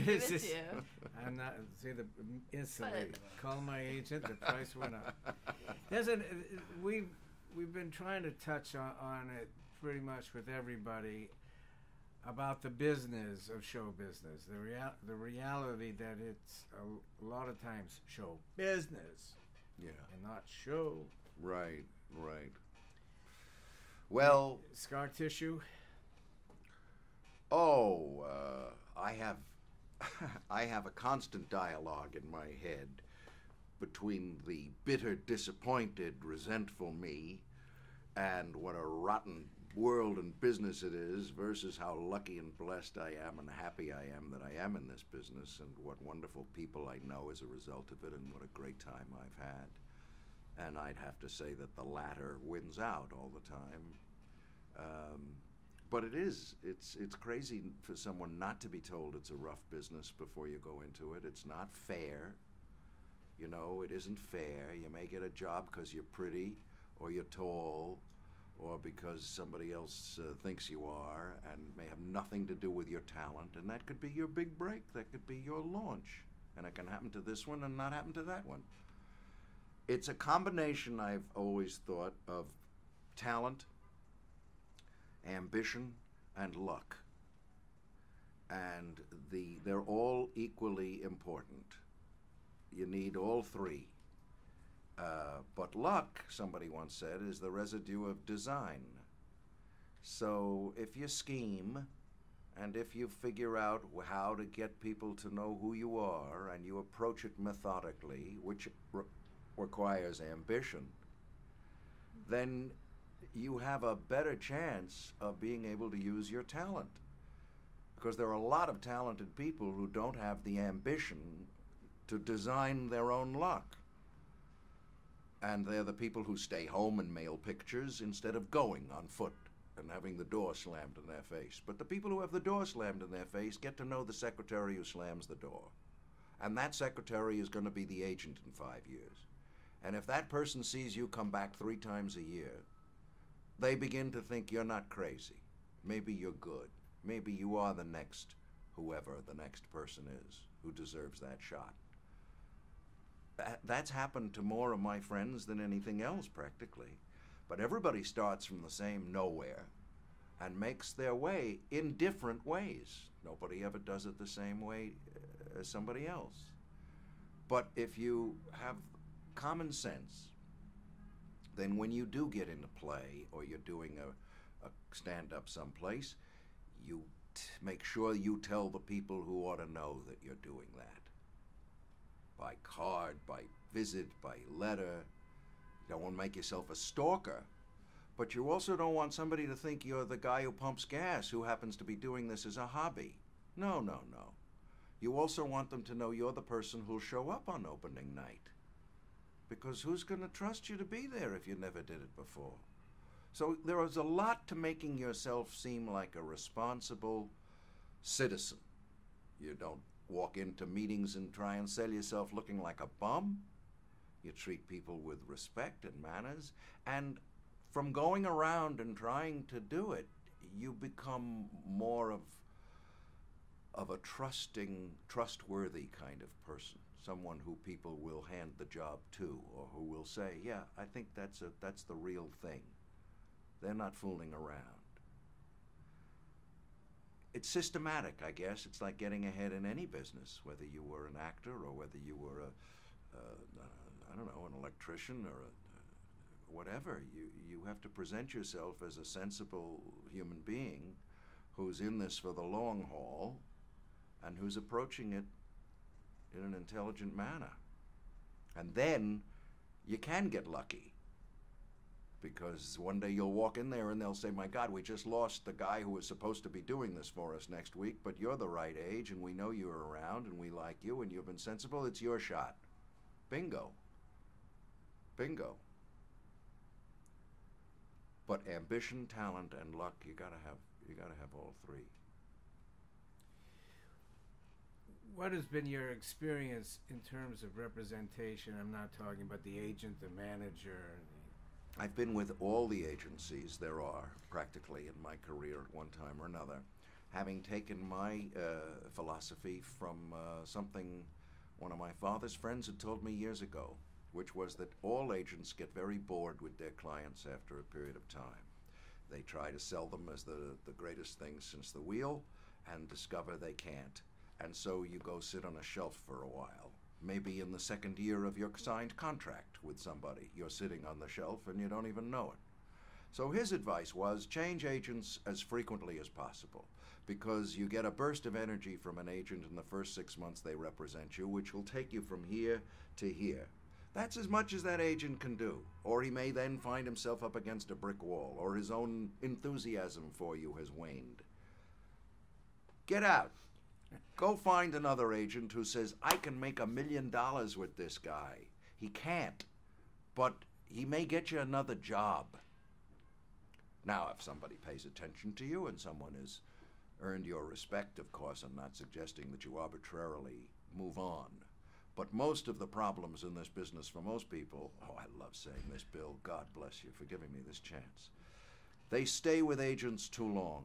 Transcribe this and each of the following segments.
give it to you. I'm not, see, instantly, call my agent, the price went up. We've been trying to touch on it pretty much with everybody about the business of show business, the reality that it's a lot of times show business, and not show. Right, right. Well, scar tissue. Oh, I have, I have a constant dialogue in my head between the bitter, disappointed, resentful me and what a rotten world and business it is versus how lucky and blessed I am and happy I am that I am in this business and what wonderful people I know as a result of it and what a great time I've had. And I'd have to say that the latter wins out all the time. But it's crazy for someone not to be told it's a rough business before you go into it. It's not fair. You know, it isn't fair. You may get a job because you're pretty or you're tall or because somebody else thinks you are, and may have nothing to do with your talent, and that could be your big break. That could be your launch. And it can happen to this one and not happen to that one. It's a combination, I've always thought, of talent, ambition, and luck. And they're all equally important. You need all three. But luck, somebody once said, is the residue of design. So if you scheme, and if you figure out how to get people to know who you are, and you approach it methodically, which requires ambition, then you have a better chance of being able to use your talent. Because there are a lot of talented people who don't have the ambition to design their own luck. And they're the people who stay home and mail pictures instead of going on foot and having the door slammed in their face. But the people who have the door slammed in their face get to know the secretary who slams the door. And that secretary is going to be the agent in 5 years. And if that person sees you come back 3 times a year, they begin to think you're not crazy. Maybe you're good. Maybe you are the next whoever the next person is who deserves that shot. That's happened to more of my friends than anything else, practically. But everybody starts from the same nowhere and makes their way in different ways. Nobody ever does it the same way as somebody else. But if you have common sense, then when you do get into play or you're doing a stand-up someplace, you make sure you tell the people who ought to know that you're doing that. By card, by visit, by letter. You don't want to make yourself a stalker, but you also don't want somebody to think you're the guy who pumps gas who happens to be doing this as a hobby. No, no, no. You also want them to know you're the person who'll show up on opening night. Because who's going to trust you to be there if you never did it before? So there is a lot to making yourself seem like a responsible citizen. You don't walk into meetings and try and sell yourself looking like a bum. You treat people with respect and manners. And from going around and trying to do it, you become more of a trusting, trustworthy kind of person. Someone who people will hand the job to, or who will say, yeah, I think that's the real thing. They're not fooling around. It's systematic, I guess. It's like getting ahead in any business, whether you were an actor or whether you were I don't know, an electrician or whatever. You have to present yourself as a sensible human being who's in this for the long haul and who's approaching it in an intelligent manner. And then you can get lucky. Because one day you'll walk in there and they'll say, my God, we just lost the guy who was supposed to be doing this for us next week, but you're the right age and we know you're around and we like you and you've been sensible. It's your shot. Bingo. Bingo. But ambition, talent, and luck, you gotta have all three. What has been your experience in terms of representation? I'm not talking about the agent, the manager. I've been with all the agencies there are, practically, in my career at one time or another. having taken my philosophy from something one of my father's friends had told me years ago, which was that all agents get very bored with their clients after a period of time. They try to sell them as the greatest thing since the wheel and discover they can't. And so you go sit on a shelf for a while. Maybe in the second year of your signed contract with somebody, you're sitting on the shelf and you don't even know it. So his advice was change agents as frequently as possible, because you get a burst of energy from an agent in the first 6 months they represent you, which will take you from here to here. That's as much as that agent can do. Or he may then find himself up against a brick wall, or his own enthusiasm for you has waned. Get out. Go find another agent who says, I can make $1 million with this guy. He can't, but he may get you another job. Now, if somebody pays attention to you and someone has earned your respect, of course, I'm not suggesting that you arbitrarily move on. But most of the problems in this business for most people, oh, I love saying this, Bill, God bless you for giving me this chance. They stay with agents too long.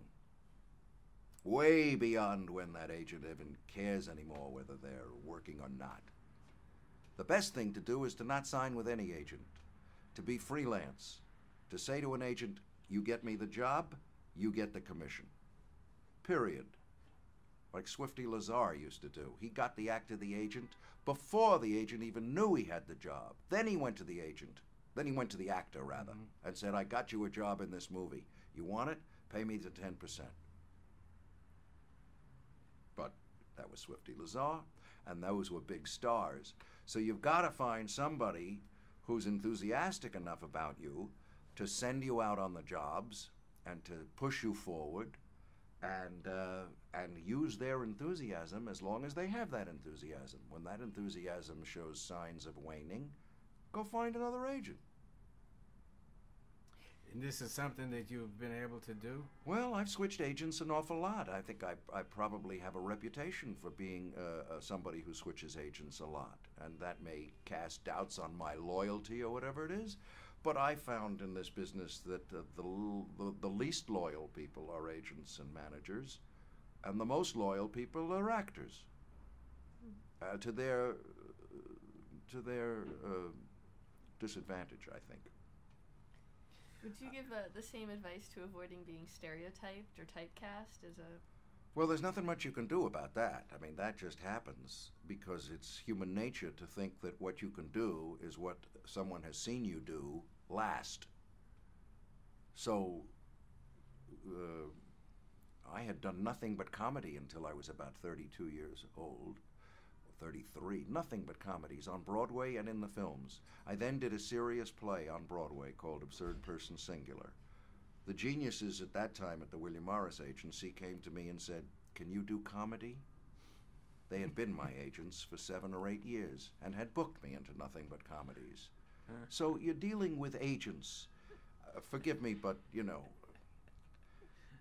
Way beyond when that agent even cares anymore whether they're working or not. The best thing to do is to not sign with any agent, to be freelance, to say to an agent, you get me the job, you get the commission. Period. Like Swifty Lazar used to do. He got the act of the agent before the agent even knew he had the job. Then he went to the agent. Then he went to the actor, rather, and said, I got you a job in this movie. You want it? Pay me the 10%. But that was Swifty Lazar, and those were big stars. So you've got to find somebody who's enthusiastic enough about you to send you out on the jobs and to push you forward and use their enthusiasm as long as they have that enthusiasm. When that enthusiasm shows signs of waning, go find another agent. And this is something that you've been able to do? Well, I've switched agents an awful lot. I think I probably have a reputation for being somebody who switches agents a lot. And that may cast doubts on my loyalty or whatever it is. But I found in this business that the least loyal people are agents and managers, and the most loyal people are actors. To their disadvantage, I think. Would you give the same advice to avoiding being stereotyped or typecast as a... Well, there's nothing much you can do about that. I mean, that just happens because it's human nature to think that what you can do is what someone has seen you do last. So, I had done nothing but comedy until I was about 32 years old. 33, nothing but comedies on Broadway and in the films. I then did a serious play on Broadway called Absurd Person Singular. The geniuses at that time at the William Morris Agency came to me and said, can you do comedy? They had been my agents for 7 or 8 years and had booked me into nothing but comedies. So you're dealing with agents. Forgive me, but, you know,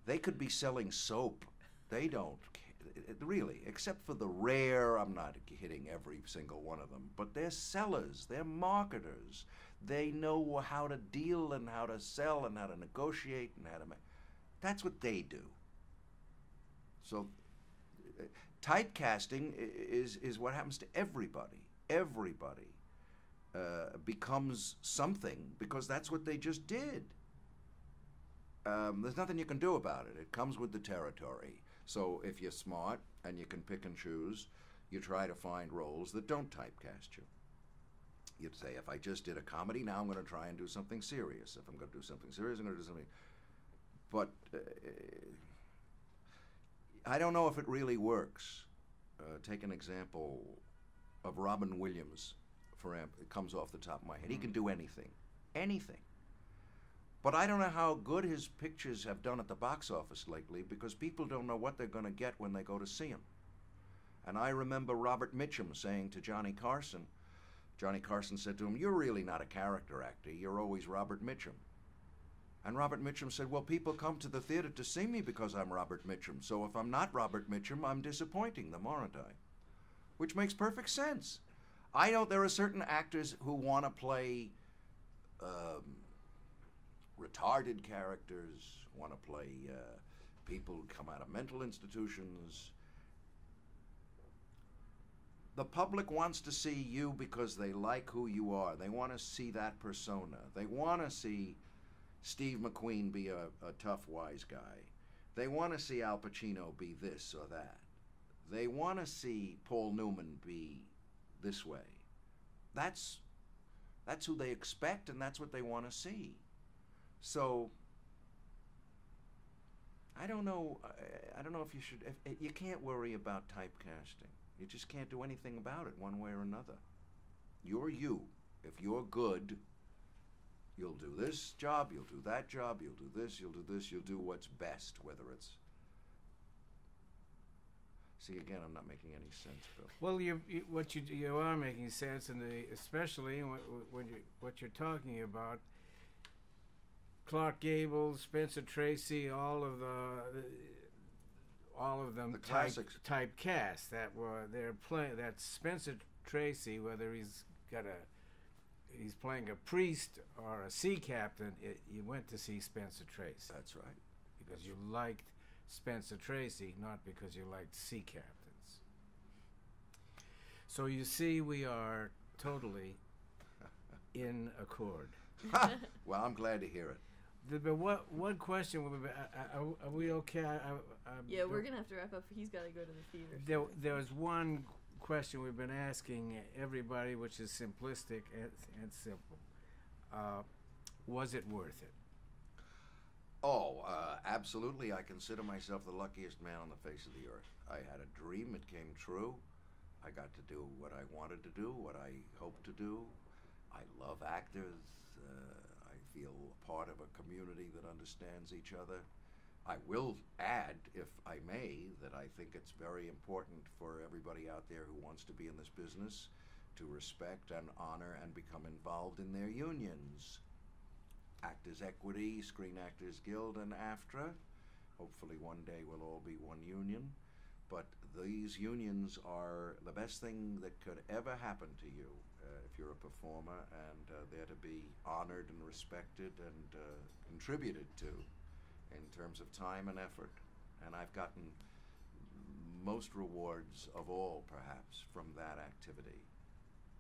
they could be selling soap. They don't really, except for the rare, I'm not hitting every single one of them, but they're sellers, they're marketers. They know how to deal and how to sell and how to negotiate and how to make. That's what they do. So typecasting is what happens to everybody. Everybody becomes something because that's what they just did. There's nothing you can do about it. It comes with the territory. So if you're smart and you can pick and choose, you try to find roles that don't typecast you. You'd say, if I just did a comedy, now I'm going to try and do something serious. If I'm going to do something serious, I'm going to do something... But I don't know if it really works. Take an example of Robin Williams, it comes off the top of my head. He can do anything. Anything. But I don't know how good his pictures have done at the box office lately because people don't know what they're going to get when they go to see him. And I remember Robert Mitchum saying to Johnny Carson said to him, you're really not a character actor. You're always Robert Mitchum. And Robert Mitchum said, well, people come to the theater to see me because I'm Robert Mitchum. So if I'm not Robert Mitchum, I'm disappointing them, aren't I? Which makes perfect sense. I know there are certain actors who want to play retarded characters, want to play people who come out of mental institutions. The public wants to see you because they like who you are. They want to see that persona. They want to see Steve McQueen be a tough, wise guy. They want to see Al Pacino be this or that. They want to see Paul Newman be this way. That's who they expect, and that's what they want to see. So I don't know if you should. You can't worry about typecasting. You just can't do anything about it one way or another. You're you. If you're good, you'll do this job, you'll do that job, you'll do this, you'll do this, you'll do what's best, whether it's... See, again, I'm not making any sense, Bill. Well, you are making sense, and especially when what you're talking about. Clark Gable, Spencer Tracy, all of them The classics. typecast they're playing. That's Spencer Tracy, whether he's playing a priest or a sea captain. You went to see Spencer Tracy. That's right. Because you liked Spencer Tracy, not because you liked sea captains. So you see, we are totally in accord. Well, I'm glad to hear it. But one question would be, are we okay? Yeah, we're going to have to wrap up. He's got to go to the theater. There was one question we've been asking everybody, which is simplistic and simple. Was it worth it? Oh, absolutely. I consider myself the luckiest man on the face of the earth. I had a dream. It came true. I got to do what I wanted to do, what I hoped to do. I love actors. I feel part of a community that understands each other. I will add, if I may, that I think it's very important for everybody out there who wants to be in this business to respect and honor and become involved in their unions. Actors Equity, Screen Actors Guild, and AFTRA. Hopefully one day we'll all be one union. But these unions are the best thing that could ever happen to you if you're a performer, and they're to be honored and respected and contributed to in terms of time and effort. And I've gotten most rewards of all, perhaps, from that activity,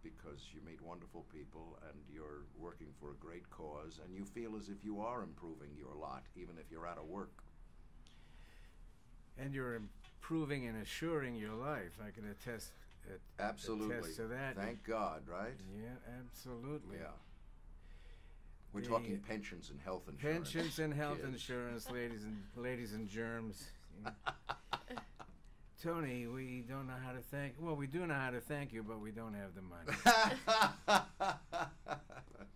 because you meet wonderful people and you're working for a great cause, and you feel as if you are improving your lot, even if you're out of work. And you're improving and assuring your life. I can attest Absolutely. to that. Thank God, right? Yeah, absolutely. Yeah. We're talking pensions and health insurance. Pensions and health Kids. insurance, ladies and germs. Tony, we don't know how to thank. Well, we do know how to thank you, but we don't have the money.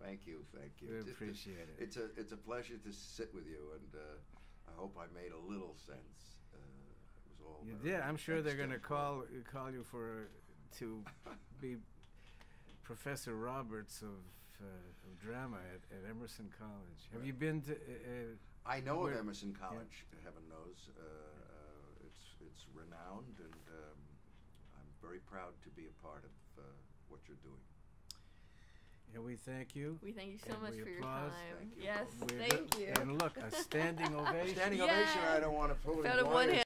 Thank you. We appreciate it. It's a pleasure to sit with you, and I hope I made a little sense. It was all. You did. I'm sure they're going to extra. call you to be Professor Roberts of drama at Emerson College. Have you been to? I know of Emerson College. Yeah. Heaven knows, it's renowned, and I'm very proud to be a part of what you're doing. And we thank you. We thank you so much for your time. Thank you. Yes, thank you. And look, a standing ovation. Standing ovation. I don't want to pull Found in a one-hand